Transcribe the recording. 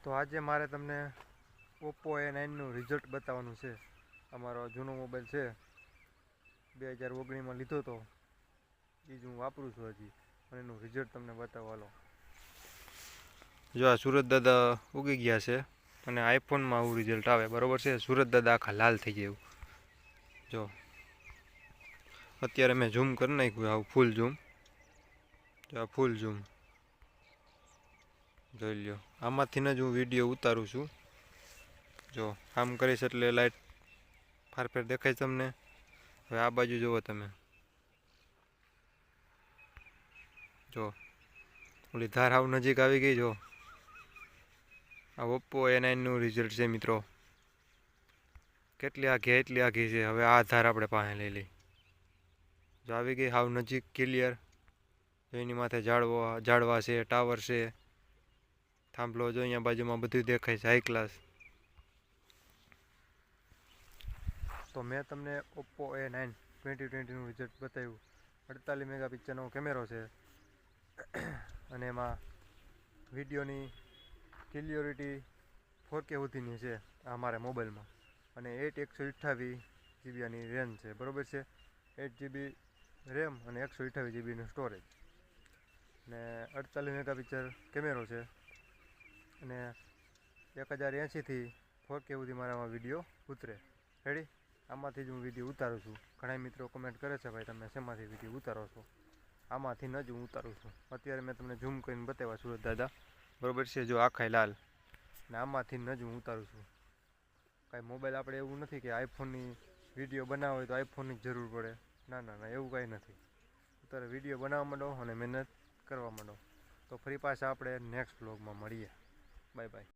તો આજે મારે તમને ઓપ્પો A9નું રિઝલ્ટ બતાવવાનું છે. અમારો જૂનો મોબાઈલ છે, 2019માં લીધો હતો, એ જ હું વાપરું છું હજી, અને એનું રિઝલ્ટ તમને બતાવવાનો. જો આ સુરત દાદા ઉગી ગયા છે, અને આઈફોનમાં આવું રિઝલ્ટ આવે, બરાબર છે. સુરત દાદા આખા લાલ થઈ ગયા. જો અત્યારે મેં ઝૂમ કરી નાખ્યું, આવું ફૂલ ઝૂમ. જો આ ફૂલ ઝૂમ જોઈ લ્યો. આમાંથી જ હું વિડીયો ઉતારું છું. જો આમ કરીશ એટલે લાઈટ ફારફેર દેખાય તમને. હવે આ બાજુ જુઓ તમે, જો ઓલી ધાર હાવ નજીક આવી ગઈ. જો આ ઓપ્પો A9નું રિઝલ્ટ છે મિત્રો. કેટલી આઘી એટલી આઘી છે. હવે આ ધાર આપણે પાસે લઈ લઈ. જો આવી ગઈ હાવ નજીક, ક્લિયર. એની માથે ઝાડવા છે, ટાવર છે, થાંભલો. જો અહીંયા બાજુમાં બધું દેખાય છે, હાઈ ક્લાસ. તો મેં તમને ઓપ્પો A9 2020નું રિઝલ્ટ બતાવ્યું. 48 મેગાપિક્સલનો કેમેરો છે, અને એમાં વિડીયોની ક્લિયરિટી 4K સુધીની છે અમારા મોબાઈલમાં, અને 128GB આની રેમ છે, બરાબર છે. 8GB રેમ અને 128GBનું સ્ટોરેજ, ને 48 મેગાપિક્સલ કેમેરો છે, અને 1080થી 4K સુધી મારામાં વિડીયો ઉતરે. રેડી? આમાંથી જ હું વિડીયો ઉતારું છું. ઘણા મિત્રો કમેન્ટ કરે છે, ભાઈ તમે શેમાંથી વિડીયો ઉતારો છો? આમાંથી જ હું ઉતારું છું. અત્યારે મેં તમને ઝૂમ કરીને બતાવ્યા સુરત દાદા, બરાબર છે. જો આખાય લાલ, ને આમાંથી જ હું ઉતારું છું. કાંઈ મોબાઈલ આપણે એવું નથી કે આઈફોનની વિડીયો બનાવવો હોય તો આઈફોનની જ જરૂર પડે. ના ના ના, એવું કાંઈ નથી. અત્યારે વિડીયો બનાવવા માંડો અને મહેનત કરવા માંડો. તો ફરી પાછા આપણે નેક્સ્ટ વ્લોગમાં મળીએ. Bye bye.